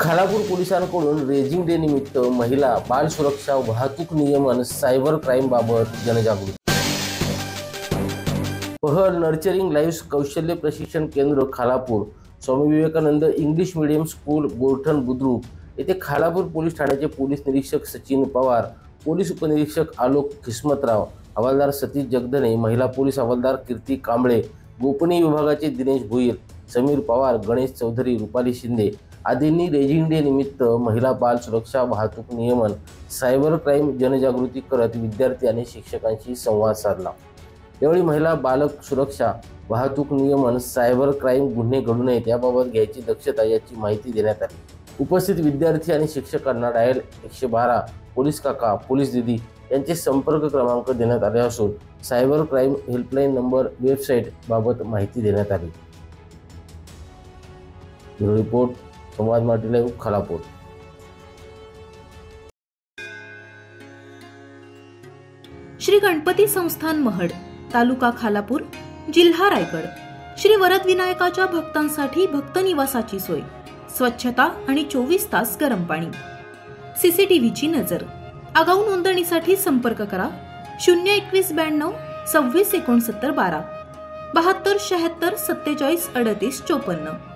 खालापूर पोलिसांकडून raising day निमित्त महिला बाल सुरक्षा वाहतूक नियमन सायबर क्राईम बाबत जनजागृती। पहल नर्चरिंग लाईव्ह कौशल्य प्रशिक्षण केंद्र Khalapur Swami Vivekananda English medium school Gorthan Budruk येथे खालापूर पोलीस ठाण्याचे पोलीस निरीक्षक सचिन पवार, पोलीस उपनिरीक्षक आलोक किस्मतराव, हवालदार सतीश जगधने, महिला पोलीस हवालदार कीर्ती कांबळे, गोपनीय विभागाचे दिनेश भोईर, समीर पवार, गणेश चौधरी, रुपाली शिंदे आदींनी रेजिंग डे निमित्त महिला बाल सुरक्षा वाहतूक नियमन सायबर क्राईम जनजागृती करत विद्यार्थी आणि शिक्षकांशी संवाद साधला। यावेळी महिला बालक सुरक्षा वाहतूक नियमन सायबर क्राईम गुन्हे घडू नयेत याबाबत घ्यायची दक्षता याची माहिती देण्यात आली। उपस्थित विद्यार्थी आणि शिक्षकांना डायल 112 पोलीस काका, पोलीस दीदी यांचे संपर्क क्रमांक देण्यात आले असून cyber crime helpline number, website बाबत माहिती देण्यात आली। ब्युरो रिपोर्ट, संवाद मराठी लाईव्ह, खालापूर। श्री गणपती संस्थान महड, तालुका खालापूर, जिल्हा रायगड। श्री वरद विनायकाच्या भक्तांसाठी भक्त निवासाची सोय, स्वच्छता आणि 24 तास गरम पाणी, सीसीटीव्हीची नजर। आगाऊ नोंदणीसाठी संपर्क करा 02192 26 69 12 72 76 47 38 54।